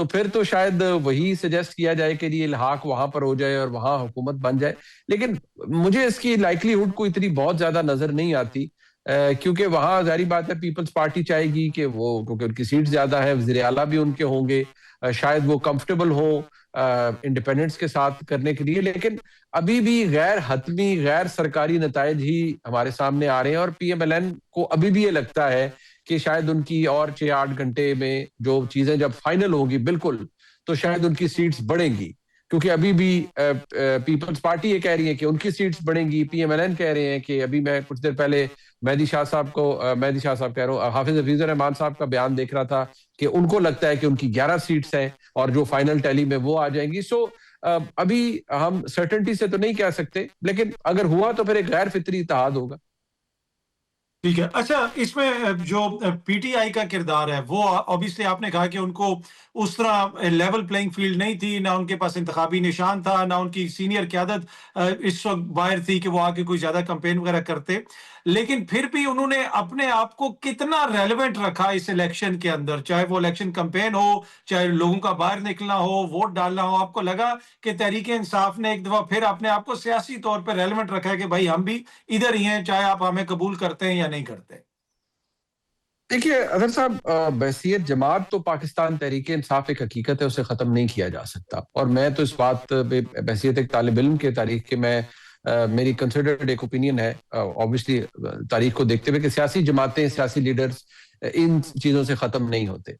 تو پھر تو شاید وہی سجیسٹ کیا جائے کہ یہ الحاق وہاں پر ہو جائے اور وہاں حکومت بن جائے. لیکن مجھے اس کی لائکلی ہوڈ کو اتنی بہت زیادہ نظر نہیں آتی, کیونکہ وہاں ظاہری بات ہے پیپلز پارٹی چاہے گی کہ وہ, کیونکہ ان کی سیٹ زیادہ ہے, وزیر اعلیٰ بھی ان کے ہوں گے, شاید وہ کمفرٹیبل ہوں انڈیپینڈنس کے ساتھ کرنے کے لیے. لیکن ابھی بھی غیر حتمی غیر سرکاری نتائج ہی ہمارے سامنے آ رہے ہیں, اور پی ایم ایل این کو ابھی بھی یہ لگتا ہے کہ شاید ان کی اور 6-8 گھنٹے میں جو چیزیں جب فائنل ہوگی بالکل, تو شاید ان کی سیٹس بڑھیں گی, کیونکہ ابھی بھی پیپلز پارٹی یہ کہہ رہی ہے کہ ان کی سیٹس بڑھیں گی, پی ایم ایل این کہہ رہے ہیں کہ ابھی میں کچھ دیر پہلے مہدی شاہ صاحب کہہ رہا ہوں, حافظ حفیظ الرحمان صاحب کا بیان دیکھ رہا تھا کہ ان کو لگتا ہے کہ ان کی 11 سیٹس ہیں اور جو فائنل ٹیلی میں وہ آ جائیں گی. سو ابھی ہم سرٹنٹی سے تو نہیں کہہ سکتے, لیکن اگر ہوا تو پھر ایک غیر فطری اتحاد ہوگا. ٹھیک ہے. اچھا, اس میں جو پی ٹی آئی کا کردار ہے وہ obviously آپ نے کہا کہ ان کو اس طرح لیول پلینگ فیلڈ نہیں تھی, نہ ان کے پاس انتخابی نشان تھا, نہ ان کی سینئر قیادت اس وقت باہر تھی کہ وہ آ کے کوئی زیادہ کمپین وغیرہ کرتے, لیکن پھر بھی انہوں نے اپنے آپ کو کتنا ریلیونٹ رکھا اس الیکشن کے اندر, چاہے وہ الیکشن کمپین ہو, چاہے لوگوں کا باہر نکلنا ہو, ووٹ ڈالنا ہو. آپ کو لگا کہ تحریک انصاف نے ایک دفعہ پھر اپنے آپ کو سیاسی طور پہ ریلیونٹ رکھا ہے کہ بھائی ہم بھی ادھر ہی ہیں, چاہے آپ ہمیں قبول کرتے ہیں یا نہیں کرتے؟ دیکھیے اظہر صاحب, بحثیت جماعت تو پاکستان تحریک انصاف ایک حقیقت ہے, اسے ختم نہیں کیا جا سکتا. اور میں تو اس بات پہ بحثیت ایک طالب علم کے تاریخ کے میں میری کنسیڈرڈ ایک اوپینین ہے obviously تاریخ کو دیکھتے ہوئے کہ سیاسی جماعتیں, سیاسی لیڈرز ان چیزوں سے ختم نہیں ہوتے.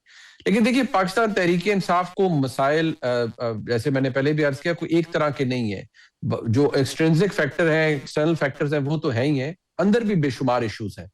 لیکن دیکھیے پاکستان تحریک انصاف کو مسائل جیسے میں نے پہلے بھی عرض کیا کوئی ایک طرح کے نہیں ہیں. جو ایکسٹرینزک فیکٹر ہیں, ایکسٹرنل فیکٹرز ہیں, وہ تو ہیں ہی ہیں, اندر بھی بے شمار ایشوز ہیں.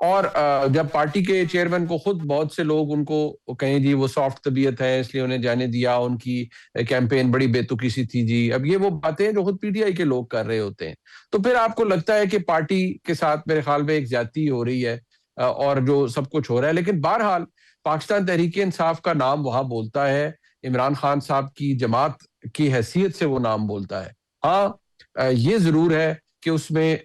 اور جب پارٹی کے چیئرمین کو خود بہت سے لوگ ان کو کہیں جی وہ سافٹ طبیعت ہے اس لیے انہیں جانے دیا, ان کی کیمپین بڑی بے تکی سی تھی جی, اب یہ وہ باتیں جو خود پی ٹی آئی کے لوگ کر رہے ہوتے ہیں, تو پھر آپ کو لگتا ہے کہ پارٹی کے ساتھ میرے خیال میں ایک زیادتی ہو رہی ہے اور جو سب کچھ ہو رہا ہے. لیکن بہرحال پاکستان تحریک انصاف کا نام وہاں بولتا ہے, عمران خان صاحب کی جماعت کی حیثیت سے وہ نام بولتا ہے. ہاں یہ ضرور ہے کہ اس میں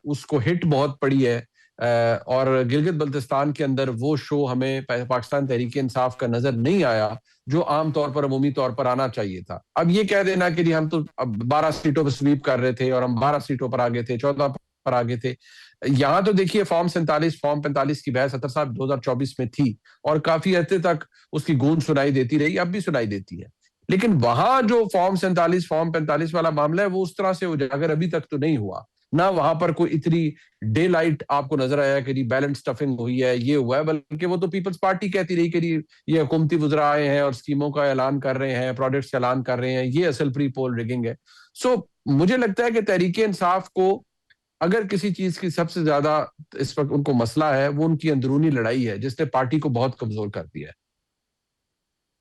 اس کو ہٹ بہت پڑی ہے, اور گلگت بلتستان کے اندر وہ شو ہمیں پاکستان تحریک انصاف کا نظر نہیں آیا جو عام طور پر عمومی طور پر آنا چاہیے تھا. اب یہ کہہ دینا کہ جی ہم تو 12 سیٹوں پر سویپ کر رہے تھے اور ہم 12 سیٹوں پر آگے تھے, 14 پر آگے تھے. یہاں تو دیکھیے فارم 45 کی بحث اطہر صاحب 2024 میں تھی اور کافی عرصے تک اس کی گونج سنائی دیتی رہی, اب بھی سنائی دیتی ہے. لیکن وہاں جو فارم 45 والا معاملہ ہے وہ اس طرح سے اجاگر ابھی تک تو نہیں ہوا, نہ وہاں پر کوئی اتنی ڈے لائٹ آپ کو نظر آیا کہ جی بیلنس سٹفنگ ہوئی ہے, یہ ہوا ہے, بلکہ وہ تو پیپلز پارٹی کہتی رہی کہ جی یہ حکومتی وزراء آئے ہیں اور اسکیموں کا اعلان کر رہے ہیں, پروجیکٹس کا اعلان کر رہے ہیں, یہ اصل پری پول ریگنگ ہے. سو مجھے لگتا ہے کہ تحریک انصاف کو اگر کسی چیز کی سب سے زیادہ اس وقت ان کو مسئلہ ہے وہ ان کی اندرونی لڑائی ہے جس نے پارٹی کو بہت کمزور کر دیا ہے.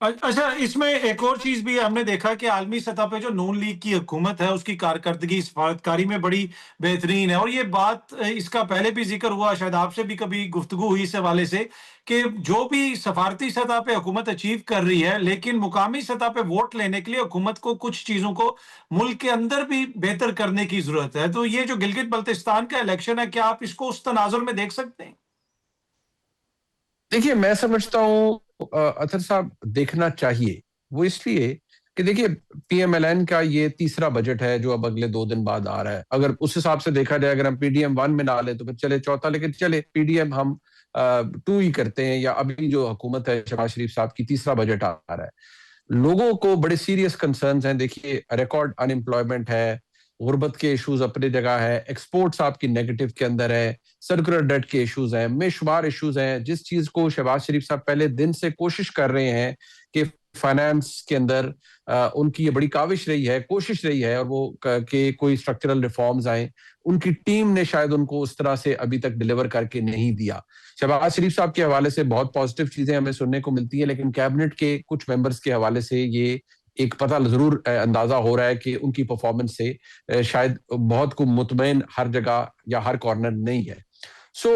اچھا, اس میں ایک اور چیز بھی ہم نے دیکھا کہ عالمی سطح پہ جو نون لیگ کی حکومت ہے اس کی کارکردگی سفارتکاری میں بڑی بہترین ہے, اور یہ بات اس کا پہلے بھی ذکر ہوا, شاید آپ سے بھی کبھی گفتگو ہوئی اس حوالے سے کہ جو بھی سفارتی سطح پہ حکومت اچیو کر رہی ہے, لیکن مقامی سطح پہ ووٹ لینے کے لیے حکومت کو کچھ چیزوں کو ملک کے اندر بھی بہتر کرنے کی ضرورت ہے. تو یہ جو گلگت بلتستان کا الیکشن ہے, کیا آپ اس کو اس تناظر میں دیکھ سکتے ہیں؟ دیکھیے میں سمجھتا ہوں اطہر صاحب دیکھنا چاہیے, وہ اس لیے کہ دیکھیے پی ایم ایل این کا یہ تیسرا بجٹ ہے جو اب اگلے 2 دن بعد آ رہا ہے. اگر اس حساب سے دیکھا جائے, اگر ہم پی ڈی ایم 1 میں نہ لیں تو پھر چلے چوتھا, لیکن چلے پی ڈی ایم ہم 2 ہی کرتے ہیں, یا ابھی جو حکومت ہے شہباز شریف صاحب کی تیسرا بجٹ آ رہا ہے. لوگوں کو بڑے سیریس کنسرنز ہیں. دیکھیے ریکارڈ ان امپلائمنٹ ہے, غربت کے ایشوز اپنی جگہ ہے, ایکسپورٹس آپ کی نیگیٹو کے اندر ہے, سرکولر ڈیٹ کے ایشوز ہیں, بے شمار ایشوز ہیں. جس چیز کو شہباز شریف صاحب پہلے دن سے کوشش کر رہے ہیں کہ فائنانس کے اندر ان کی یہ بڑی کاوش رہی ہے, کوشش رہی ہے, اور وہ کہ کوئی اسٹرکچرل ریفارمز آئیں, ان کی ٹیم نے شاید ان کو اس طرح سے ابھی تک ڈیلیور کر کے نہیں دیا. شہباز شریف صاحب کے حوالے سے بہت پازیٹیو چیزیں ہمیں سننے کو ملتی ہیں, لیکن کیبنٹ کے کچھ ممبرز کے حوالے سے یہ ایک پتہ ضرور اندازہ ہو رہا ہے کہ ان کی پرفارمنس سے شاید بہت کو مطمئن ہر جگہ یا ہر کارنر نہیں ہے. سو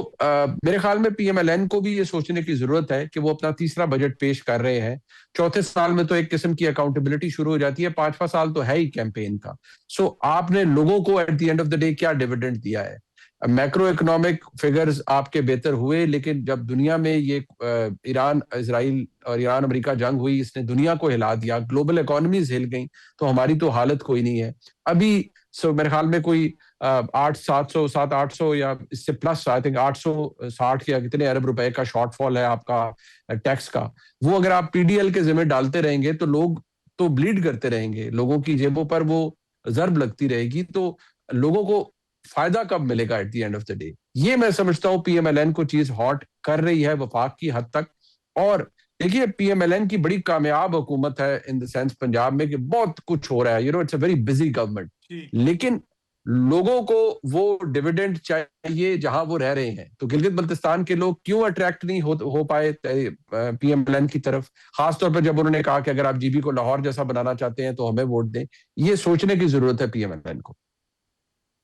میرے خیال میں پی ایم ایل این کو بھی یہ سوچنے کی ضرورت ہے کہ وہ اپنا تیسرا بجٹ پیش کر رہے ہیں. چوتھے سال میں تو ایک قسم کی اکاؤنٹیبلٹی شروع ہو جاتی ہے, 5واں سال تو ہے ہی کیمپین کا. سو آپ نے لوگوں کو at the end of the day کیا ڈیویڈنڈ دیا ہے, میکرو اکنامک فگرز آپ کے بہتر ہوئے، لیکن جب دنیا میں یہ ایران اسرائیل اور ایران امریکہ جنگ ہوئی، اس نے دنیا کو ہلا دیا، گلوبل اکانومیز ہل گئیں، تو ہماری تو حالت کوئی نہیں ہے ابھی. میرے خیال میں کوئی 800 یا اس سے پلس آئی تھنک 860 یا کتنے ارب روپے کا شارٹ فال ہے آپ کا ٹیکس کا. وہ اگر آپ پی ڈی ایل کے ذمہ ڈالتے رہیں گے تو لوگ تو بلیڈ کرتے رہیں گے، لوگوں کی جیبوں پر وہ ضرب لگتی رہے گی، تو لوگوں کو فائدہ کب ملے گا at the end of the day. یہ میں سمجھتا ہوں پی ایم ایل این کو چیز ہاٹ کر رہی ہے وفاق کی حد تک. اور دیکھیے پی ایم ایل این کی بڑی کامیاب حکومت ہے ان دا سینس پنجاب میں کہ بہت کچھ ہو رہا ہے، it's a very busy government, لیکن لوگوں کو وہ ڈیویڈنڈ چاہیے جہاں وہ رہ رہے ہیں. تو گلگت بلتستان کے لوگ کیوں اٹریکٹ نہیں ہو پائے پی ایم ایل این کی طرف، خاص طور پر جب انہوں نے کہا کہ اگر آپ جی بی کو لاہور جیسا بنانا چاہتے ہیں تو ہمیں ووٹ دیں. یہ سوچنے کی ضرورت ہے پی ایم ایل این کو.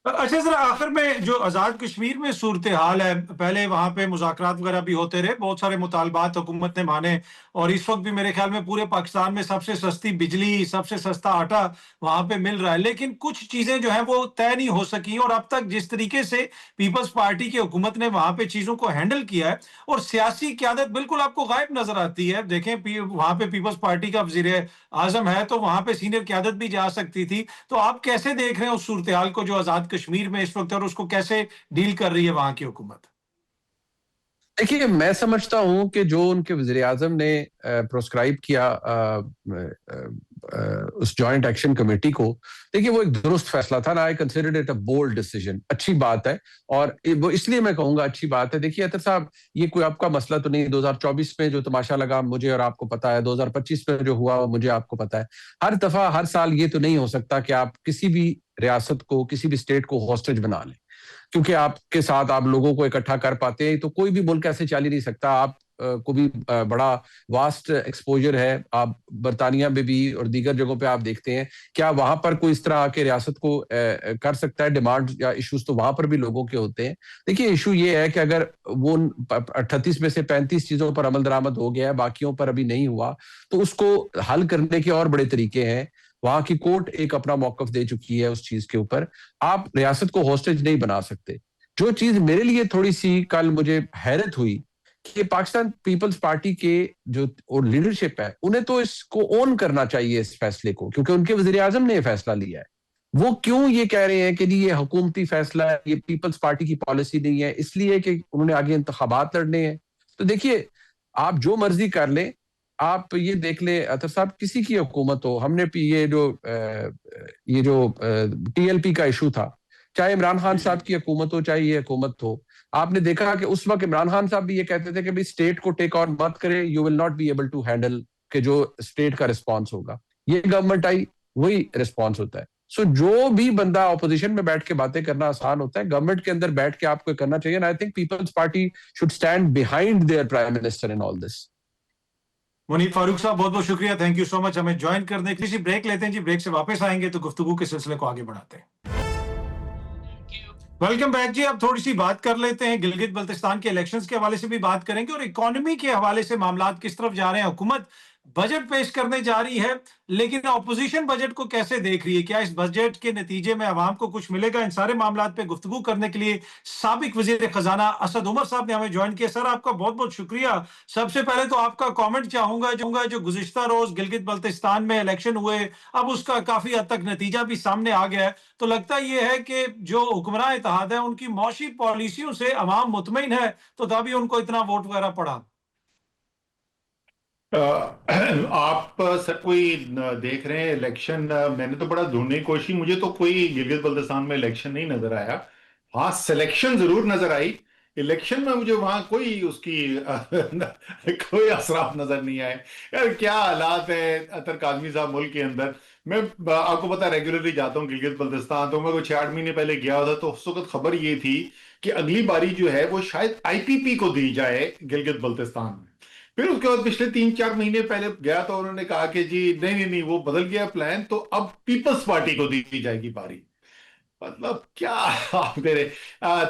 اچھا سر، آخر میں جو آزاد کشمیر میں صورتحال ہے، پہلے وہاں پہ مذاکرات وغیرہ بھی ہوتے رہے، بہت سارے مطالبات حکومت نے مانے، اور اس وقت بھی میرے خیال میں پورے پاکستان میں سب سے سستی بجلی، سب سے سستا آٹا وہاں پہ مل رہا ہے، لیکن کچھ چیزیں جو ہیں وہ طے نہیں ہو سکی. اور اب تک جس طریقے سے پیپلز پارٹی کی حکومت نے وہاں پہ چیزوں کو ہینڈل کیا ہے، اور سیاسی قیادت بالکل آپ کو غائب نظر آتی ہے. دیکھیں وہاں پہ پیپلز پارٹی کا وزیر اعظم ہے تو وہاں پہ سینئر قیادت بھی جا سکتی تھی. تو آپ کیسے دیکھ رہے ہیں اس صورتحال کو جو آزاد کشمیر میں اس وقت، اور اس کو کیسے ڈیل کر رہی ہے وہاں کی حکومت؟ دیکھیے میں سمجھتا ہوں کہ جو ان کے وزیر اعظم نے پروسکرائب کیا اس جوائنٹ ایکشن کمیٹی کو، دیکھیے وہ ایک درست فیصلہ تھا نا. I considered it a bold decision. اچھی بات ہے، اور وہ اس لیے میں کہوں گا اچھی بات ہے. دیکھیے اطہر صاحب، یہ کوئی آپ کا مسئلہ تو نہیں. 2024 میں جو تماشا لگا مجھے اور آپ کو پتا ہے، 2025 میں جو ہوا مجھے آپ کو پتا ہے. ہر دفعہ ہر سال یہ تو نہیں ہو سکتا کہ آپ کسی بھی ریاست کو، کسی بھی اسٹیٹ کو ہاسٹیج بنا لیں، کیونکہ آپ کے ساتھ آپ لوگوں کو اکٹھا کر پاتے ہیں. تو کوئی بھی ملک ایسے چل ہی نہیں سکتا. آپ کو بھی بڑا واسٹ ایکسپوجر ہے، آپ برطانیہ میں بھی اور دیگر جگہوں پہ آپ دیکھتے ہیں، کیا وہاں پر کوئی اس طرح کے ریاست کو کر سکتا ہے؟ ڈیمانڈ یا ایشوز تو وہاں پر بھی لوگوں کے ہوتے ہیں. دیکھیے ایشو یہ ہے کہ اگر وہ 38 میں سے 35 چیزوں پر عمل درآمد ہو گیا ہے، باقیوں پر ابھی نہیں ہوا، تو اس کو حل کرنے کے اور بڑے طریقے ہیں. وہاں کی کورٹ ایک اپنا موقف دے چکی ہے اس چیز کے اوپر. آپ ریاست کو ہاسٹیج نہیں بنا سکتے. جو چیز میرے لیے تھوڑی سی کل مجھے حیرت ہوئی کہ پاکستان پیپلز پارٹی کے جو لیڈرشپ ہے، انہیں تو اس کو اون کرنا چاہیے اس فیصلے کو، کیونکہ ان کے وزیر اعظم نے یہ فیصلہ لیا ہے. وہ کیوں یہ کہہ رہے ہیں کہ جی یہ حکومتی فیصلہ ہے، یہ پیپلز پارٹی کی پالیسی نہیں ہے؟ اس لیے کہ انہوں نے آگے انتخابات لڑنے ہیں. تو دیکھیے آپ جو مرضی کر لیں، آپ یہ دیکھ لیں اطہر صاحب، کسی کی حکومت ہو، ہم نے یہ جو ٹی ایل پی کا ایشو تھا، چاہے عمران خان صاحب کی حکومت ہو چاہے یہ حکومت ہو، آپ نے دیکھا کہ اس وقت عمران خان صاحب بھی یہ کہتے تھے کہ اسٹیٹ کو ٹیک آن مت کرے، you will not be able to handle, کہ جو اسٹیٹ کا رسپانس ہوگا. یہ گورنمنٹ آئی، وہی رسپانس ہوتا ہے. سو جو بھی بندہ اپوزیشن میں بیٹھ کے باتیں کرنا آسان ہوتا ہے، گورنمنٹ کے اندر بیٹھ کے آپ کو کرنا چاہیے. I think Peoples Party should stand behind their prime minister in all this. Munib Farooq صاحب بہت بہت شکریہ، تھینک یو سو مچ ہمیں جوائن کرنے کے لیے. بریک لیتے ہیں جی، بریک سے واپس آئیں گے تو گفتگو کے سلسلے کو آگے بڑھاتے ہیں. ویلکم بیک جی. اب تھوڑی سی بات کر لیتے ہیں گلگت بلتستان کے الیکشنز کے حوالے سے بھی بات کریں گے، اور اکانومی کے حوالے سے معاملات کس طرف جا رہے ہیں. حکومت بجٹ پیش کرنے جا رہی ہے، لیکن اپوزیشن بجٹ کو کیسے دیکھ رہی ہے؟ کیا اس بجٹ کے نتیجے میں عوام کو کچھ ملے گا؟ ان سارے معاملات پہ گفتگو کرنے کے لیے سابق وزیر خزانہ اسد عمر صاحب نے ہمیں جوائن کیا. سر آپ کا بہت بہت شکریہ. سب سے پہلے تو آپ کا کامنٹ چاہوں گا جو گزشتہ روز گلگت بلتستان میں الیکشن ہوئے، اب اس کا کافی حد تک نتیجہ بھی سامنے آ گیا ہے، تو لگتا یہ ہے کہ جو حکمراں اتحاد ہے ان کی معاشی پالیسیوں سے عوام مطمئن ہے، تو تبھی ان کو اتنا ووٹ وغیرہ پڑا. آپ سب کوئی دیکھ رہے ہیں الیکشن، میں نے تو بڑا ڈھونڈنے کی کوشش، مجھے تو کوئی گلگت بلتستان میں الیکشن نہیں نظر آیا. ہاں سلیکشن ضرور نظر آئی، الیکشن میں مجھے وہاں کوئی اس کی کوئی اثرات نظر نہیں آئے. یار کیا حالات ہیں اطہر کاظمی صاحب ملک کے اندر. میں آپ کو پتا ریگولرلی جاتا ہوں گلگت بلتستان، تو میں کوئی 6-8 مہینے پہلے گیا تھا، تو اس وقت خبر یہ تھی کہ اگلی باری جو ہے وہ شاید آئی پی پی کو دی جائے گلگت بلتستان میں. پھر اس کے بعد پچھلے 3-4 مہینے پہلے گیا تو انہوں نے کہا کہ جی نہیں وہ بدل گیا پلان، تو اب پیپلز پارٹی کو دی جائے گی باری. مطلب کیا آپ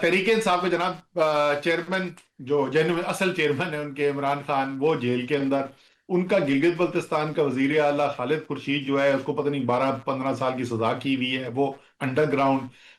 تحریک انصاف کے جناب چیئرمین جو اصل چیئرمین ہے ان کے عمران خان، وہ جیل کے اندر. ان کا گلگت بلتستان کا وزیر اعلیٰ خالد خورشید جو ہے، اس کو پتہ نہیں 12-15 سال کی سزا کی ہوئی ہے، وہ انڈر گراؤنڈ.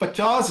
50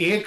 1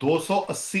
280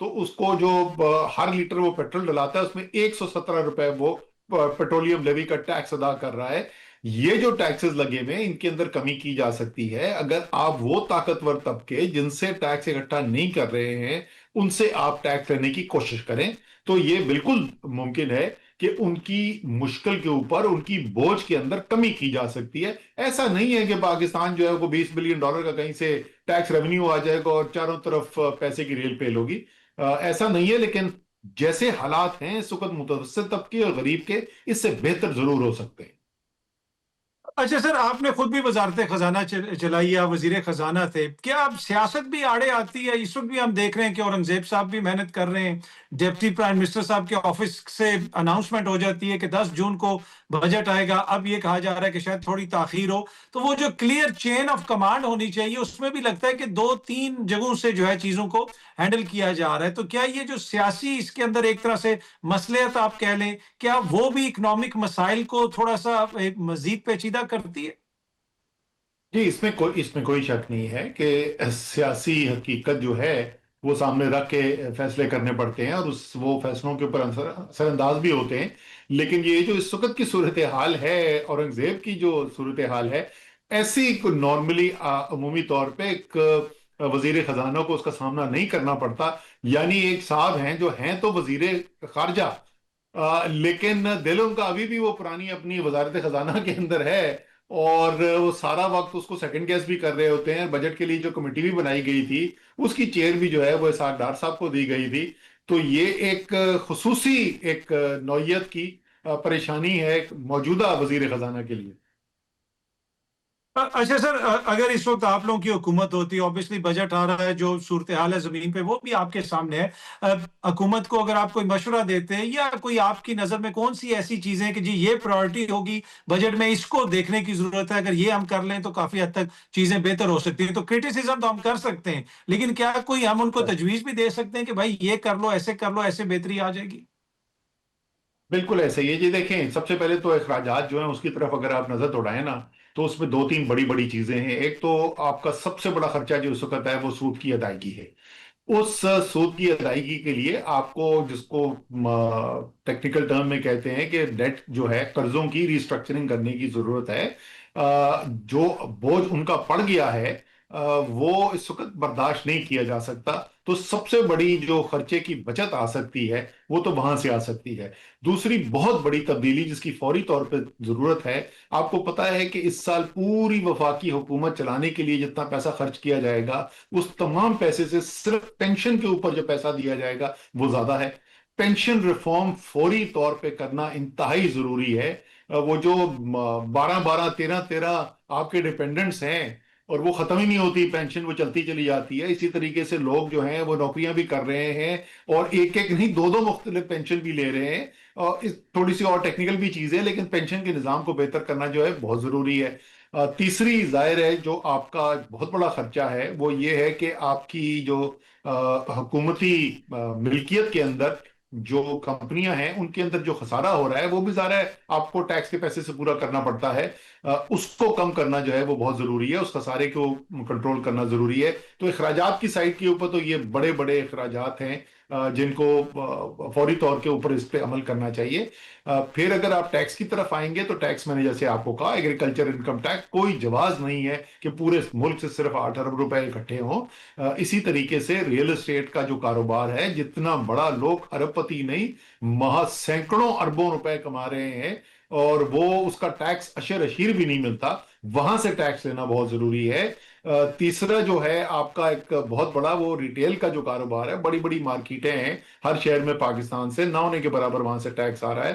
تو اس کو جو ہر لیٹر وہ پیٹرول ڈلاتا ہے اس میں 117 روپے وہ پیٹرولیم لیوی کا ٹیکس ادا کر رہا ہے. یہ جو ٹیکسز لگے ہوئے ہیں ان کے اندر کمی کی جا سکتی ہے. اگر آپ وہ طاقتور طبقے جن سے ٹیکس اکٹھا نہیں کر رہے ہیں ان سے آپ ٹیکس لینے کی کوشش کریں تو یہ بالکل ممکن ہے کہ ان کی مشکل کے اوپر ان کی بوجھ کے اندر کمی کی جا سکتی ہے. ایسا نہیں ہے کہ پاکستان جو ہے وہ $20 بلین کا کہیں سے ٹیکس ریونیو آ جائے گا اور چاروں طرف پیسے کی ریل پیل ہوگی. ایسا نہیں ہے، لیکن جیسے حالات ہیں اس وقت متوسط طبقے اور غریب کے اس سے بہتر ضرور ہو سکتے ہیں. اچھا سر، آپ نے خود بھی وزارت خزانہ چلائی ہے، وزیر خزانہ تھے. کیا اب سیاست بھی آڑے آتی ہے؟ اس وقت بھی ہم دیکھ رہے ہیں کہ اورنگزیب صاحب بھی محنت کر رہے ہیں. ڈپٹی پرائم منسٹر صاحب کے آفس سے اناؤنسمنٹ ہو جاتی ہے کہ 10 جون کو بجٹ آئے گا. اب یہ کہا جا رہا ہے کہ شاید تھوڑی تاخیر ہو. تو وہ جو کلیئر چین آف کمانڈ ہونی چاہیے اس میں بھی لگتا ہے کہ 2-3 جگہوں سے جو ہے چیزوں کو ہینڈل کیا جا رہا ہے. تو کیا یہ جو سیاسی اس کے اندر ایک طرح سے مصلحت آپ کہہ لیں، کیا وہ بھی اکنامک مسائل کو تھوڑا سا مزید پیچیدہ کرتی ہے؟ جی، اس میں کوئی شک نہیں ہے کہ سیاسی حقیقت جو ہے وہ سامنے رکھ کے فیصلے کرنے پڑتے ہیں اور وہ فیصلوں کے اوپر اثر انداز بھی ہوتے ہیں. لیکن یہ جو اس وقت کی صورتحال ہے، اورنگزیب کی جو صورتحال ہے، ایسی نارملی عمومی طور پہ ایک وزیر خزانہ کو اس کا سامنا نہیں کرنا پڑتا. یعنی ایک صاحب ہیں جو ہیں تو وزیر خارجہ، لیکن دل ان کا ابھی بھی وہ پرانی اپنی وزارت خزانہ کے اندر ہے اور وہ سارا وقت اس کو سیکنڈ گیس بھی کر رہے ہوتے ہیں. بجٹ کے لیے جو کمیٹی بھی بنائی گئی تھی اس کی چیئر بھی جو ہے وہ اسحاق ڈار صاحب کو دی گئی تھی. تو یہ ایک خصوصی ایک نوعیت کی پریشانی ہے موجودہ وزیر خزانہ کے لیے. اچھا سر، اگر اس وقت آپ لوگوں کی حکومت ہوتی، اوبیسلی بجٹ آ رہا ہے، جو صورتحال ہے زمین پہ وہ بھی آپ کے سامنے ہے. حکومت کو اگر آپ کوئی مشورہ دیتے ہیں یا کوئی آپ کی نظر میں کون سی ایسی چیزیں کہ جی یہ پرائورٹی ہوگی بجٹ میں، اس کو دیکھنے کی ضرورت ہے، اگر یہ ہم کر لیں تو کافی حد تک چیزیں بہتر ہو سکتی ہیں. تو کرٹیسزم تو ہم کر سکتے ہیں، لیکن کیا کوئی ہم ان کو تجویز بھی دے سکتے ہیں کہ بھائی یہ کر لو، ایسے کر لو، ایسے بہتری آ جائے گی؟ بالکل ایسا ہی ہے جی. دیکھیں، سب سے پہلے تو اخراجات جو ہیں اس کی طرف اگر آپ نظر دوڑائیں نا تو اس میں 2-3 بڑی بڑی چیزیں ہیں. ایک تو آپ کا سب سے بڑا خرچہ جو اس وقت ہے وہ سود کی ادائیگی ہے. اس سود کی ادائیگی کے لیے آپ کو، جس کو ٹیکنیکل ٹرم میں کہتے ہیں کہ ڈیٹ جو ہے، قرضوں کی ریسٹرکچرنگ کرنے کی ضرورت ہے. جو بوجھ ان کا پڑ گیا ہے وہ اس وقت برداشت نہیں کیا جا سکتا. تو سب سے بڑی جو خرچے کی بچت آ سکتی ہے وہ تو وہاں سے آ سکتی ہے. دوسری بہت بڑی تبدیلی جس کی فوری طور پہ ضرورت ہے، آپ کو پتا ہے کہ اس سال پوری وفاقی حکومت چلانے کے لیے جتنا پیسہ خرچ کیا جائے گا اس تمام پیسے سے صرف پینشن کے اوپر جو پیسہ دیا جائے گا وہ زیادہ ہے. پینشن ریفارم فوری طور پہ کرنا انتہائی ضروری ہے. وہ جو 12 13 آپ کے ڈیپینڈنٹس ہیں اور وہ ختم ہی نہیں ہوتی پینشن، وہ چلتی چلی جاتی ہے. اسی طریقے سے لوگ جو ہیں وہ نوکریاں بھی کر رہے ہیں اور ایک نہیں 2 مختلف پینشن بھی لے رہے ہیں. اور تھوڑی سی اور ٹیکنیکل بھی چیز ہے، لیکن پینشن کے نظام کو بہتر کرنا جو ہے بہت ضروری ہے. تیسری ظاہر ہے جو آپ کا بہت بڑا خرچہ ہے وہ یہ ہے کہ آپ کی جو حکومتی ملکیت کے اندر جو کمپنیاں ہیں ان کے اندر جو خسارہ ہو رہا ہے وہ بھی ظاہر ہے آپ کو ٹیکس کے پیسے سے پورا کرنا پڑتا ہے. اس کو کم کرنا جو ہے وہ بہت ضروری ہے، اس خسارے کو کنٹرول کرنا ضروری ہے. تو اخراجات کی سائڈ کے اوپر تو یہ بڑے بڑے اخراجات ہیں جن کو فوری طور کے اوپر اس پہ عمل کرنا چاہیے. پھر اگر آپ ٹیکس کی طرف آئیں گے تو ٹیکس میں نے جیسے آپ کو کہا ایگریکلچر انکم ٹیکس کوئی جواز نہیں ہے کہ پورے ملک سے صرف 8 ارب روپے اکٹھے ہوں. اسی طریقے سے ریل اسٹیٹ کا جو کاروبار ہے، جتنا بڑا لوگ ارب پتی نہیں محض سینکڑوں اربوں روپے کما رہے ہیں اور وہ اس کا ٹیکس اشر اشیر بھی نہیں ملتا، وہاں سے ٹیکس لینا بہت ضروری ہے. تیسرا جو ہے آپ کا ایک بہت بڑا وہ ریٹیل کا جو کاروبار ہے، بڑی بڑی مارکیٹیں ہیں ہر شہر میں پاکستان سے نہ ہونے کے برابر وہاں سے ٹیکس آ رہا ہے.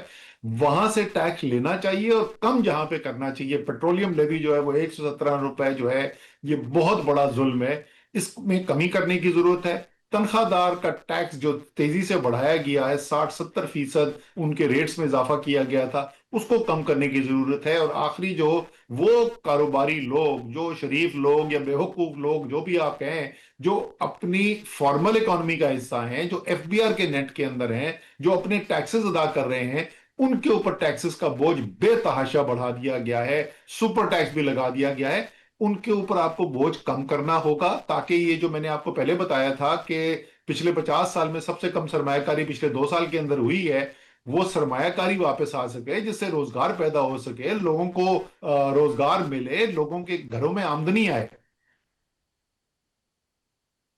وہاں سے ٹیکس لینا چاہیے اور کم جہاں پہ کرنا چاہیے. پیٹرولیم لیوی جو ہے وہ 117 روپے جو ہے یہ بہت بڑا ظلم ہے، اس میں کمی کرنے کی ضرورت ہے. تنخواہ دار کا ٹیکس جو تیزی سے بڑھایا گیا ہے، 60-70% ان کے ریٹس میں اضافہ کیا گیا تھا، اس کو کم کرنے کی ضرورت ہے. اور آخری جو وہ کاروباری لوگ، جو شریف لوگ یا بے حقوق لوگ جو بھی آپ کہیں، جو اپنی فارمل اکانومی کا حصہ ہیں، جو ایف بی آر کے نیٹ کے اندر ہیں، جو اپنے ٹیکسز ادا کر رہے ہیں، ان کے اوپر ٹیکسز کا بوجھ بے تحاشا بڑھا دیا گیا ہے، سپر ٹیکس بھی لگا دیا گیا ہے. ان کے اوپر آپ کو بوجھ کم کرنا ہوگا تاکہ یہ جو میں نے آپ کو پہلے بتایا تھا کہ پچھلے 50 سال میں سب سے کم سرمایہ کاری پچھلے 2 سال کے اندر ہوئی ہے، وہ سرمایہ کاری واپس آ سکے جس سے روزگار پیدا ہو سکے، لوگوں کو روزگار ملے، لوگوں کے گھروں میں آمدنی آئے۔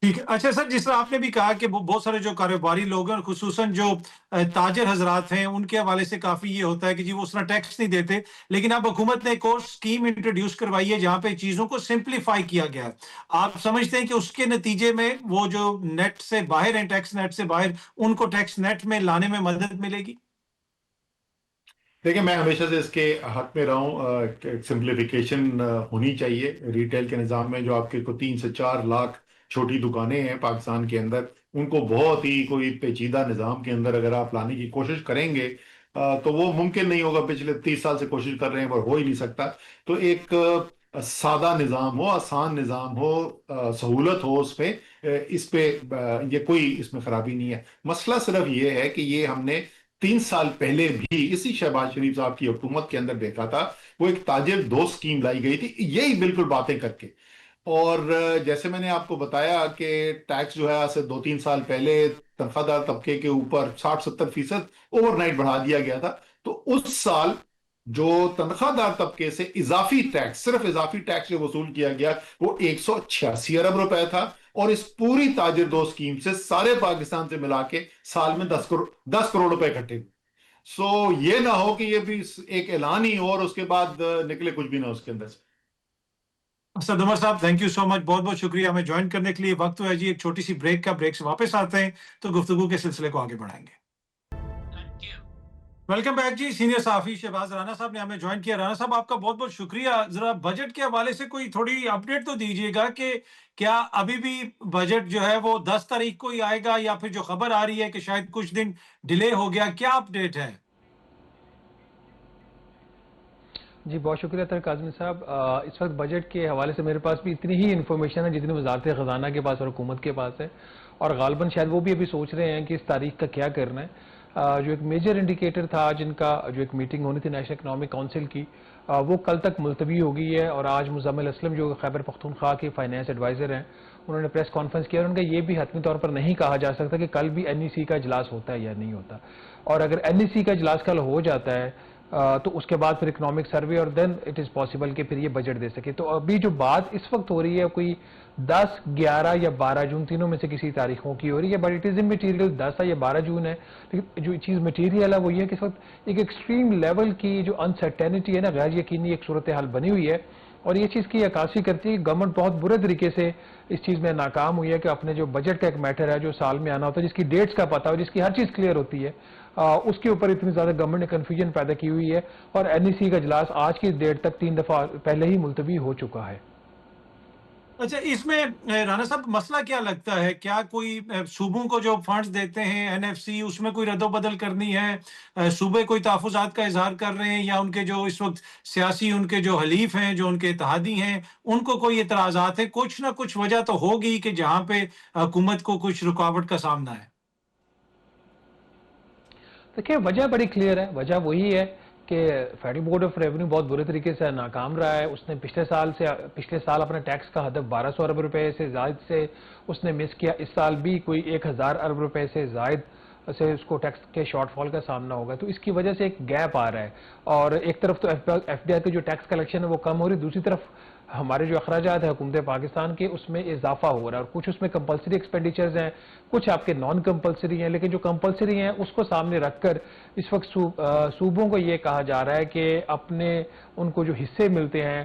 ٹھیک ہے، اچھا سر، جس طرح آپ نے بھی کہا کہ بہت سارے جو کاروباری لوگ ہیں اور خصوصاً جو تاجر حضرات ہیں ان کے حوالے سے کافی یہ ہوتا ہے کہ جی وہ اس طرح ٹیکس نہیں دیتے، لیکن اب حکومت نے ایک اور اسکیم انٹروڈیوس کروائی ہے جہاں پہ چیزوں کو سمپلیفائی کیا گیا ہے۔ آپ سمجھتے ہیں کہ اس کے نتیجے میں وہ جو نیٹ سے باہر ہیں، ٹیکس نیٹ سے باہر، ان کو ٹیکس نیٹ میں لانے میں مدد ملے گی؟ دیکھیں، میں ہمیشہ سے اس کے حق میں رہا ہوں، سمپلیفیکیشن ہونی چاہیے ریٹیل کے نظام میں۔ جو آپ کے 3 سے 4 لاکھ چھوٹی دکانیں ہیں پاکستان کے اندر، ان کو بہت ہی کوئی پیچیدہ نظام کے اندر اگر آپ لانے کی کوشش کریں گے تو وہ ممکن نہیں ہوگا۔ پچھلے 30 سال سے کوشش کر رہے ہیں پر ہو ہی نہیں سکتا۔ تو ایک سادہ نظام ہو، آسان نظام ہو، سہولت ہو اس پہ یہ کوئی اس میں خرابی نہیں ہے۔ مسئلہ صرف یہ ہے کہ یہ ہم نے 3 سال پہلے بھی اسی شہباز شریف صاحب کی حکومت کے اندر دیکھا تھا، وہ ایک تاجر دوست اسکیم لائی گئی تھی یہی بالکل باتیں کر کے۔ اور جیسے میں نے آپ کو بتایا کہ ٹیکس جو ہے آج سے 2-3 سال پہلے تنخواہ دار طبقے کے اوپر 60-70% اوور نائٹ بڑھا دیا گیا تھا، تو اس سال جو تنخواہ دار طبقے سے اضافی ٹیکس، صرف اضافی ٹیکس جو وصول کیا گیا وہ 186 ارب روپے تھا، اور اس پوری تاجر دو اسکیم سے سارے پاکستان سے ملا کے سال میں 10 کروڑ روپے اکٹھے۔ سو یہ نہ ہو کہ یہ بھی ایک اعلان ہی ہو اور اس کے بعد نکلے کچھ بھی نہ اس کے اندر سے۔ اسد عمر صاحب، تھینک یو سو مچ، بہت بہت شکریہ ہمیں جوائن کرنے کے لیے۔ وقت ہوا ہے جی ایک چھوٹی سی بریک کا، بریک سے واپس آتے ہیں تو گفتگو کے سلسلے کو آگے بڑھائیں گے۔ ویلکم بیک جی، سینئر صحافی شہباز رانا صاحب نے ہمیں جوائن کیا۔ رانا صاحب، آپ کا بہت بہت شکریہ۔ ذرا بجٹ کے حوالے سے کوئی تھوڑی اپڈیٹ تو دیجیے گا کہ کیا ابھی بھی بجٹ جو ہے وہ 10 تاریخ کو ہی آئے گا، یا پھر جو خبر آ رہی ہے کہ شاید کچھ دن ڈیلے ہو گیا، کیا اپڈیٹ ہے؟ جی بہت شکریہ طارق کاظمی صاحب۔ اس وقت بجٹ کے حوالے سے میرے پاس بھی اتنی ہی انفارمیشن ہے جتنی وزارت خزانہ کے پاس اور حکومت کے پاس ہے، اور غالباً شاید وہ بھی ابھی سوچ رہے ہیں کہ اس تاریخ کا کیا کرنا ہے۔ جو ایک میجر انڈیکیٹر تھا جن کا جو ایک میٹنگ ہونی تھی نیشنل اکنامک کونسل کی، وہ کل تک ملتوی ہو گئی ہے، اور آج مزمل اسلم جو خیبر پختونخوا کے فائنانس ایڈوائزر ہیں انہوں نے پریس کانفرنس کیا، اور ان کا یہ بھی حتمی طور پر نہیں کہا جا سکتا کہ کل بھی این ای سی کا اجلاس ہوتا ہے یا نہیں ہوتا، اور اگر این ای سی کا اجلاس کل ہو جاتا ہے تو اس کے بعد پھر اکنامک سروے، اور دین اٹ از پاسبل کہ پھر یہ بجٹ دے سکے۔ تو ابھی جو بات اس وقت ہو رہی ہے کوئی 10، 11 یا 12 جون تینوں میں سے کسی تاریخوں کی ہو رہی ہے، but it is in material 10 یا 12 جون ہے۔ لیکن جو چیز میٹیریل ہے وہ یہ ہے کہ اس وقت ایک ایکسٹریم لیول کی جو انسرٹینٹی ہے نا، غیر یقینی ایک صورتحال بنی ہوئی ہے، اور یہ چیز کی عکاسی کرتی ہے کہ گورنمنٹ بہت برے طریقے سے اس چیز میں ناکام ہوئی ہے کہ اپنے جو بجٹ کا ایک میٹر ہے جو سال میں آنا ہوتا ہے، جس کی ڈیٹس کا پتہ ہو، جس کی ہر چیز کلیئر ہوتی ہے، اس کے اوپر اتنی زیادہ گورنمنٹ نے کنفیوژن پیدا کی ہوئی ہے، اور این ای سی کا اجلاس آج کی ڈیٹ تک 3 دفعہ پہلے ہی ملتوی ہو چکا ہے۔ اچھا، اس میں رانا صاحب مسئلہ کیا لگتا ہے؟ کیا کوئی صوبوں کو جو فنڈز دیتے ہیں این ایف سی، اس میں کوئی رد و بدل کرنی ہے؟ صوبے کوئی تحفظات کا اظہار کر رہے ہیں، یا ان کے جو اس وقت سیاسی ان کے جو حلیف ہیں، جو ان کے اتحادی ہیں، ان کو کوئی اعتراضات ہیں؟ کچھ نہ کچھ وجہ تو ہوگی کہ جہاں پہ حکومت کو کچھ رکاوٹ کا سامنا ہے۔ دیکھیں، وجہ بڑی کلیئر ہے۔ وجہ وہی ہے کہ فیڈرل بورڈ آف ریونیو بہت برے طریقے سے ناکام رہا ہے۔ اس نے پچھلے سال اپنے ٹیکس کا ہدف 1200 ارب روپے سے زائد سے اس نے مس کیا۔ اس سال بھی کوئی 1000 ارب روپے سے زائد سے اس کو ٹیکس کے شارٹ فال کا سامنا ہوگا، تو اس کی وجہ سے ایک گیپ آ رہا ہے، اور ایک طرف تو ایف ڈی آئی کی جو ٹیکس کلیکشن ہے وہ کم ہو رہی ہے، دوسری طرف ہمارے جو اخراجات ہیں حکومت پاکستان کے اس میں اضافہ ہو رہا ہے، اور کچھ اس میں کمپلسری ایکسپینڈیچرز ہیں، کچھ آپ کے نان کمپلسری ہیں، لیکن جو کمپلسری ہیں اس کو سامنے رکھ کر اس وقت صوبوں کو یہ کہا جا رہا ہے کہ اپنے ان کو جو حصے ملتے ہیں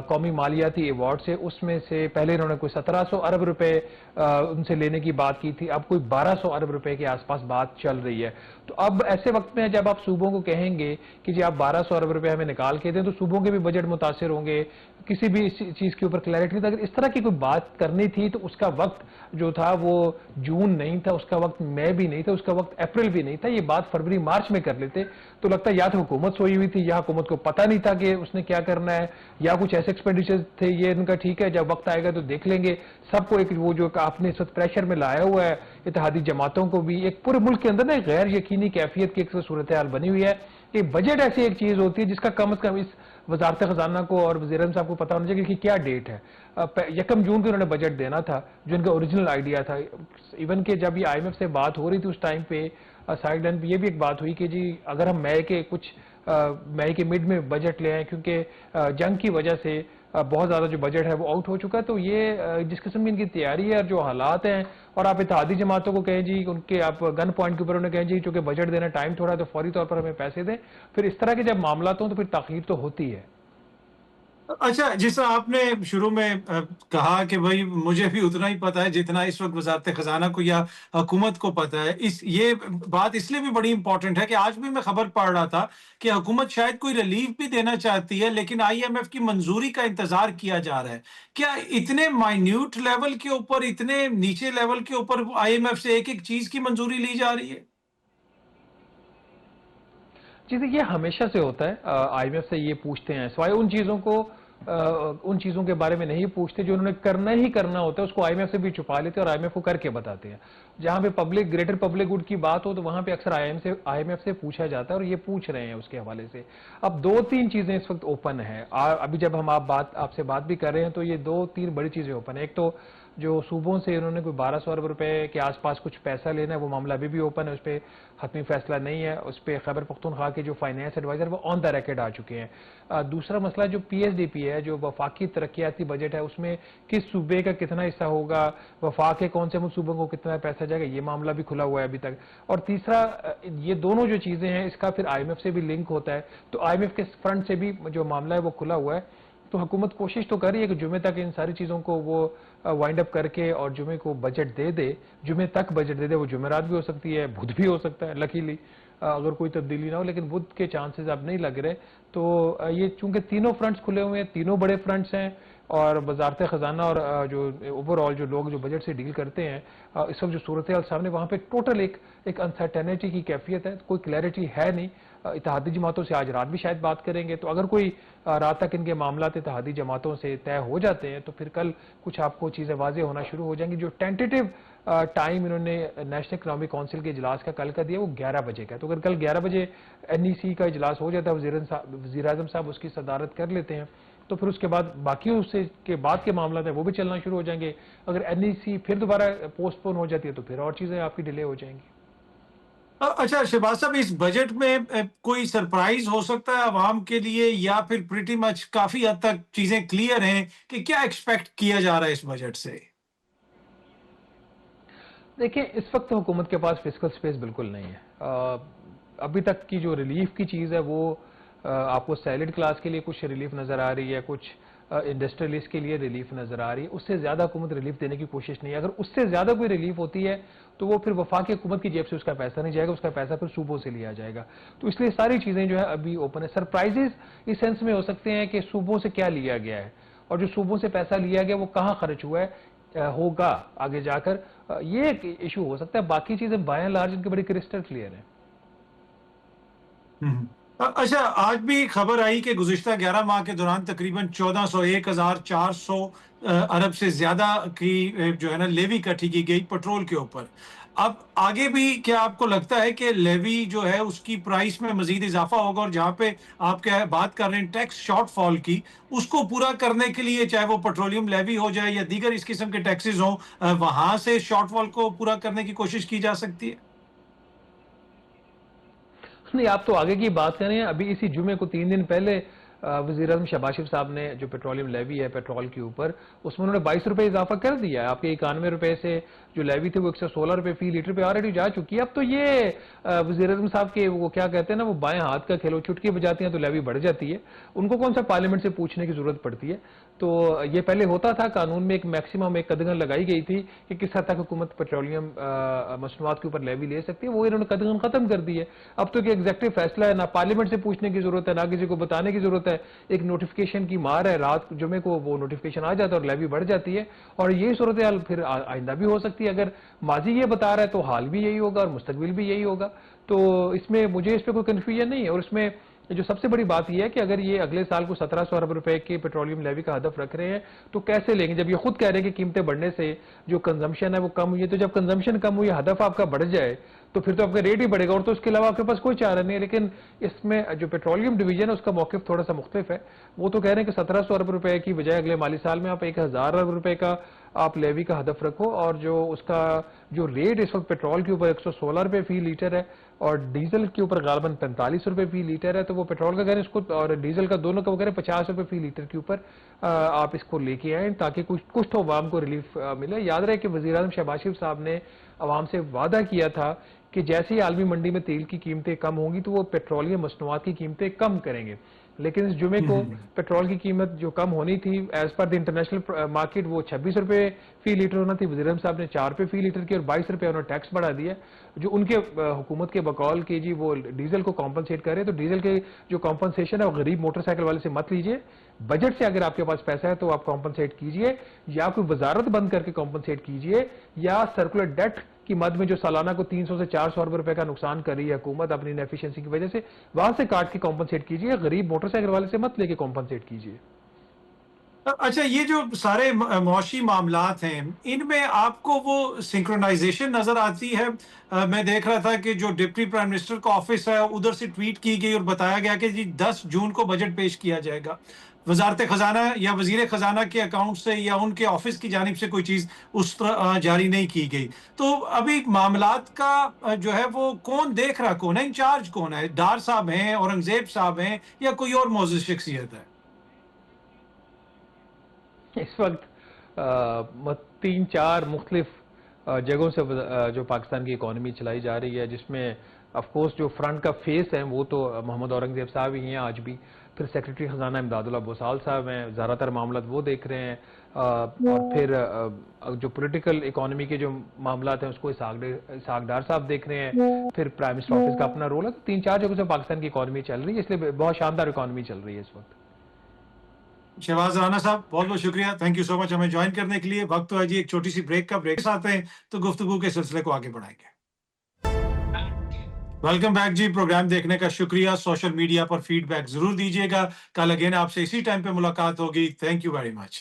قومی مالیاتی ایوارڈ سے، اس میں سے پہلے انہوں نے کوئی 1700 ارب روپے ان سے لینے کی بات کی تھی، اب کوئی 1200 ارب روپے کے آس پاس بات چل رہی ہے۔ تو اب ایسے وقت میں جب آپ صوبوں کو کہیں گے کہ جی آپ 1200 ارب روپے ہمیں نکال کے دیں، تو صوبوں کے بھی بجٹ متاثر ہوں گے، کسی بھی اس چیز کے اوپر کلیئرٹی نہیں تھا۔ اگر اس طرح کی کوئی بات کرنی تھی تو اس کا وقت جو تھا وہ جون نہیں تھا، اس کا وقت مئی بھی نہیں تھا، اس کا وقت اپریل بھی نہیں تھا، یہ بات فروری مارچ میں کر لیتے تو لگتا ہے یا تو حکومت سوئی ہوئی تھی، یا حکومت کو پتہ نہیں تھا کہ اس نے کیا کرنا ہے، یا کچھ ایسے ایکسپینڈیچر تھے۔ یہ ان کا ٹھیک ہے، جب وقت آئے گا تو دیکھ لیں گے۔ سب کو ایک وہ جو آپ نے اس وقت پریشر میں لایا ہوا ہے، اتحادی جماعتوں کو بھی، ایک پورے ملک کے اندر نا غیر یقینی کیفیت کی ایک صورتحال بنی ہوئی ہے کہ بجٹ ایسی ایک چیز ہوتی ہے جس کا کم از کم اس وزارت خزانہ کو اور وزیر اعظم صاحب کو پتا ہونا چاہیے کہ کیا ڈیٹ ہے. 1 جون کو انہوں نے بجٹ دینا تھا جو ان کا اوریجنل آئیڈیا تھا. ایون کہ جب یہ آئی ایم ایف سے بات ہو رہی تھی اس ٹائم پہ سائیڈ لائن پہ یہ بھی ایک بات ہوئی کہ جی اگر ہم مئی کے مڈ میں بجٹ لے آئیں کیونکہ جنگ کی وجہ سے بہت زیادہ جو بجٹ ہے وہ آؤٹ ہو چکا ہے. تو یہ جس قسم کی ان کی تیاری ہے اور جو حالات ہیں, اور آپ اتحادی جماعتوں کو کہیں جی ان کے آپ گن پوائنٹ کے اوپر انہیں کہیں جی چونکہ بجٹ دینا ٹائم تھوڑا ہے تو فوری طور پر ہمیں پیسے دیں, پھر اس طرح کے جب معاملات ہوں تو پھر تاخیر تو ہوتی ہے. اچھا, جس طرح آپ نے شروع میں کہا کہ بھائی مجھے بھی اتنا ہی پتا ہے جتنا اس وقت وزارت خزانہ کو یا حکومت کو پتا ہے, یہ بات اس لیے بھی بڑی امپورٹنٹ ہے کہ آج بھی میں خبر پڑھ رہا تھا کہ حکومت شاید کوئی ریلیف بھی دینا چاہتی ہے لیکن آئی ایم ایف کی منظوری کا انتظار کیا جا رہا ہے. کیا اتنے مائنیوٹ لیول کے اوپر, اتنے نیچے لیول کے اوپر آئی ایم ایف سے ایک ایک چیز کی منظوری لی جا رہی ہے؟ چیزیں یہ ہمیشہ سے ہوتا ہے, آئی ایم ایف سے یہ پوچھتے ہیں سوائے ان چیزوں کے بارے میں نہیں پوچھتے جو انہوں نے کرنا ہی کرنا ہوتا ہے, اس کو آئی ایم ایف سے بھی چھپا لیتے ہیں اور آئی ایم ایف کو کر کے بتاتے ہیں. جہاں پہ گریٹر پبلک گڈ کی بات ہو تو وہاں پہ اکثر آئی ایم ایف سے پوچھا جاتا ہے اور یہ پوچھ رہے ہیں اس کے حوالے سے. اب 2-3 چیزیں اس وقت اوپن ہیں. ابھی جب ہم آپ سے بات بھی کر رہے ہیں تو یہ 2-3 بڑی چیزیں اوپن ہیں. ایک تو جو صوبوں سے انہوں نے کوئی 1200 ارب روپے کے آس پاس کچھ پیسہ لینا ہے وہ معاملہ ابھی بھی اوپن ہے, اس پہ حتمی فیصلہ نہیں ہے. اس پہ خیبر پختونخوا کے جو فائنانس ایڈوائزر وہ آن دا ریکارڈ آ چکے ہیں. دوسرا مسئلہ جو پی ایس ڈی پی ہے, جو وفاقی ترقیاتی بجٹ ہے, اس میں کس صوبے کا کتنا حصہ ہوگا, وفاق کے کون سے صوبوں کو کتنا پیسہ جائے گا, یہ معاملہ بھی کھلا ہوا ہے ابھی تک. اور تیسرا یہ دونوں جو چیزیں ہیں اس کا پھر آئی ایم ایف سے بھی لنک ہوتا ہے, تو آئی ایم ایف کے فرنٹ سے بھی جو معاملہ ہے وہ کھلا ہوا ہے. تو حکومت کوشش تو کر رہی ہے کہ جمعے تک ان ساری چیزوں کو وہ وائنڈ اپ کر کے اور جمعے کو بجٹ دے دے, جمعے تک بجٹ دے دے. وہ جمعرات بھی ہو سکتی ہے, بدھ بھی ہو سکتا ہے لکیلی اگر کوئی تبدیلی نہ ہو, لیکن بدھ کے چانسز اب نہیں لگ رہے. تو یہ چونکہ تینوں فرنٹس کھلے ہوئے ہیں, تینوں بڑے فرنٹس ہیں, اور وزارت خزانہ اور جو اوور آل جو لوگ جو بجٹ سے ڈیل کرتے ہیں اس وقت جو صورتحال سامنے وہاں پہ ٹوٹل ایک انسرٹینٹی کی کیفیت ہے, کوئی کلیئرٹی ہے نہیں. اتحادی جماعتوں سے آج رات بھی شاید بات کریں گے, تو اگر کوئی رات تک ان کے معاملات اتحادی جماعتوں سے طے ہو جاتے ہیں تو پھر کل کچھ آپ کو چیزیں واضح ہونا شروع ہو جائیں گی. جو ٹینٹیٹیو ٹائم انہوں نے نیشنل اکنامک کونسل کے اجلاس کا کل کا دیا وہ 11 بجے کا ہے. تو اگر کل 11 بجے این ای سی کا اجلاس ہو جاتا ہے, وزیر اعظم صاحب اس کی صدارت کر لیتے ہیں, تو پھر اس کے بعد باقی اس کے بعد کے معاملات ہیں وہ بھی چلنا شروع ہو جائیں گے. اگر این ای سی پھر دوبارہ پوسٹ پون ہو جاتی ہے تو پھر اور چیزیں آپ کی ڈیلے ہو جائیں گی. اچھا شہباز صاحب, اس بجٹ میں کوئی سرپرائز ہو سکتا ہے عوام کے لیے یا پھر پریٹی مچ کافی حد تک چیزیں کلیئر ہیں کہ کیا ایکسپیکٹ کیا جا رہا ہے اس بجٹ سے؟ دیکھیں اس وقت حکومت کے پاس فسکل سپیس بالکل نہیں ہے. ابھی تک کی جو ریلیف کی چیز ہے وہ آپ کو سیلڈ کلاس کے لیے کچھ ریلیف نظر آ رہی ہے, کچھ انڈسٹریلسٹ کے لیے ریلیف نظر آ رہی ہے. اس سے زیادہ حکومت ریلیف دینے کی کوشش نہیں ہے. اگر اس سے زیادہ کوئی ریلیف ہوتی ہے تو وہ پھر وفاقی حکومت کی جیب سے اس کا پیسہ نہیں جائے گا, اس کا پیسہ پھر صوبوں سے لیا جائے گا. تو اس لیے ساری چیزیں جو ہے ابھی اوپن ہے. سرپرائزز اس سینس میں ہو سکتے ہیں کہ صوبوں سے کیا لیا گیا ہے اور جو صوبوں سے پیسہ لیا گیا وہ کہاں خرچ ہوا ہے ہوگا آگے جا کر, یہ ایک ایشو ہو سکتا ہے. باقی چیزیں بائی اینڈ لارج ان کے بڑی کرسٹل کلیئر ہیں. اچھا, آج بھی خبر آئی کہ گزشتہ 11 ماہ کے دوران تقریباً 1400 ارب سے زیادہ کی جو ہے نا لیوی اکٹھی کی گئی پیٹرول کے اوپر. اب آگے بھی کیا آپ کو لگتا ہے کہ لیوی جو ہے اس کی پرائس میں مزید اضافہ ہوگا, اور جہاں پہ آپ بات کر رہے ہیں ٹیکس شارٹ فال کی, اس کو پورا کرنے کے لیے چاہے وہ پیٹرولیم لیوی ہو جائے یا دیگر اس قسم کے ٹیکسز ہوں, وہاں سے شارٹ فال کو پورا کرنے کی کوشش کی جا سکتی ہے؟ نہیں, آپ تو آگے کی بات کریں. ابھی اسی جمعے کو 3 دن پہلے وزیر اعظم شہباز شریف صاحب نے جو پیٹرولیم لیوی ہے پیٹرول کے اوپر, اس میں انہوں نے 22 روپے اضافہ کر دیا ہے. آپ کے 91 روپے سے جو لیوی تھی وہ 116 روپے فی لیٹر پہ آلریڈی جا چکی ہے. اب تو یہ وزیر اعظم صاحب کے وہ کیا کہتے ہیں نا, وہ بائیں ہاتھ کا کھیلو, چٹکی بجاتی ہیں تو لیوی بڑھ جاتی ہے. ان کو کون سا پارلیمنٹ سے پوچھنے کی ضرورت پڑتی ہے. تو یہ پہلے ہوتا تھا, قانون میں ایک میکسیمم ایک قدغن لگائی گئی تھی کہ کس حد تک حکومت پیٹرولیم مصنوعات کے اوپر لیوی لے سکتی ہے, وہ انہوں نے قدغن ختم کر دی ہے. اب تو کہ ایگزیکٹو فیصلہ ہے, نہ پارلیمنٹ سے پوچھنے کی ضرورت ہے, نہ کسی کو بتانے کی ضرورت ہے. ایک نوٹیفیکیشن کی مار ہے, رات جمعے کو وہ نوٹیفیکیشن آ جاتا ہے اور لیوی بڑھ جاتی ہے. اور یہی صورتحال پھر آئندہ بھی ہو سکتی ہے. اگر ماضی یہ بتا رہا ہے تو حال بھی یہی ہوگا اور مستقبل بھی یہی ہوگا. تو اس میں مجھے اس پہ کوئی کنفیوژن نہیں ہے. اور اس میں جو سب سے بڑی بات یہ ہے کہ اگر یہ اگلے سال کو 1700 ارب روپے کے پیٹرولیم لیوی کا ہدف رکھ رہے ہیں تو کیسے لیں گے, جب یہ خود کہہ رہے ہیں کہ قیمتیں بڑھنے سے جو کنزمپشن ہے وہ کم ہوئی ہے. تو جب کنزمپشن کم ہوئی, ہدف آپ کا بڑھ جائے تو پھر تو آپ کا ریٹ ہی بڑھے گا اور تو اس کے علاوہ آپ کے پاس کوئی چارہ نہیں ہے. لیکن اس میں جو پیٹرولیم ڈویژن ہے اس کا موقف تھوڑا سا مختلف ہے. وہ تو کہہ رہے ہیں کہ 1700 ارب روپے کی بجائے اگلے مالی سال میں آپ 1000 ارب روپے کا آپ لیوی کا ہدف رکھو, اور جو اس کا جو ریٹ اس وقت پیٹرول کے اوپر 116 روپے فی لیٹر ہے اور ڈیزل کے اوپر غالباً 45 روپے فی لیٹر ہے, تو وہ پیٹرول کا کہہ رہے ہیں اس کو اور ڈیزل کا دونوں کا وہ کہہ رہے ہیں 50 روپے فی لیٹر کے اوپر آپ اس کو لے کے آئیں تاکہ کچھ تو عوام کو ریلیف ملے. یاد رہے کہ وزیر اعظم شہباز شریف صاحب نے عوام سے وعدہ کیا تھا کہ جیسے ہی عالمی منڈی میں تیل کی قیمتیں کم ہوں گی تو وہ پیٹرولیم مصنوعات کی قیمتیں کم کریں گے. لیکن اس جمعے کو پیٹرول کی قیمت جو کم ہونی تھی as per the international market وہ 26 روپے فی لیٹر ہونا تھی, وزیر اعظم صاحب نے 4 روپے فی لیٹر کی اور 22 روپے انہوں نے ٹیکس بڑھا دیا جو ان کے حکومت کے بقول کے جی وہ ڈیزل کو کمپنسیٹ کرے. تو ڈیزل کے جو کمپنسیشن ہے وہ غریب موٹر سائیکل والے سے مت لیجئے, بجٹ سے اگر آپ کے پاس پیسہ ہے تو آپ کمپنسیٹ کیجئے, یا کوئی وزارت بند کر کے کمپنسیٹ کیجئے, یا سرکولر ڈیٹ کی مد میں جو سالانہ کو 300 سے 400 ارب روپے کا نقصان کر رہی ہے حکومت اپنی انیفیشنسی کی وجہ سے, وہاں سے کاٹ کے کمپنسیٹ کیجئے, غریب موٹر سائیکل والے سے مت لے کے کمپنسیٹ کیجئے. اچھا, یہ جو سارے معاشی معاملات ہیں ان میں آپ کو وہ سنکرونائزیشن نظر آتی ہے؟ میں دیکھ رہا تھا کہ جو ڈپٹی پرائم منسٹر کا آفس ہے ادھر سے ٹویٹ کی گئی اور بتایا گیا کہ جی 10 جون کو بجٹ پیش کیا جائے گا. وزارت خزانہ یا وزیر خزانہ کے اکاؤنٹ سے یا ان کے آفس کی جانب سے کوئی چیز اس طرح جاری نہیں کی گئی. تو ابھی معاملات کا جو ہے وہ کون دیکھ رہا, کون ہے انچارج, کون ہے؟ ڈار صاحب ہیں, اورنگزیب صاحب ہیں, یا کوئی اور معزز شخصیت ہے؟ اس وقت 3-4 مختلف جگہوں سے جو پاکستان کی اکانومی چلائی جا رہی ہے, جس میں آف کورس جو فرنٹ کا فیس ہے وہ تو محمد اورنگزیب صاحب ہی ہیں آج بھی, پھر سیکرٹری خزانہ امداد اللہ بوسال صاحب ہیں, زیادہ تر معاملات وہ دیکھ رہے ہیں, اور پھر جو پولیٹیکل اکانومی کے جو معاملات ہیں اس کو اسحاق ڈار صاحب دیکھ رہے ہیں, پھر پرائم منسٹر آفس کا اپنا رول ہے. تو 3-4 جگہوں سے پاکستان کی اکانومی چل رہی ہے, اس لیے بہت شاندار اکانومی چل رہی ہے اس وقت. شہباز رانا صاحب بہت بہت شکریہ, تھینک یو سو مچ ہمیں جوائن کرنے کے لیے. وقت تو ہے جی ایک چھوٹی سی بریک کا, بریک آتے ہیں تو گفتگو کے سلسلے کو آگے بڑھائیں گے. ویلکم بیک جی, پروگرام دیکھنے کا شکریہ. سوشل میڈیا پر فیڈ بیک ضرور دیجیے گا. کل اگین آپ سے اسی ٹائم پہ ملاقات ہوگی. Thank you very much.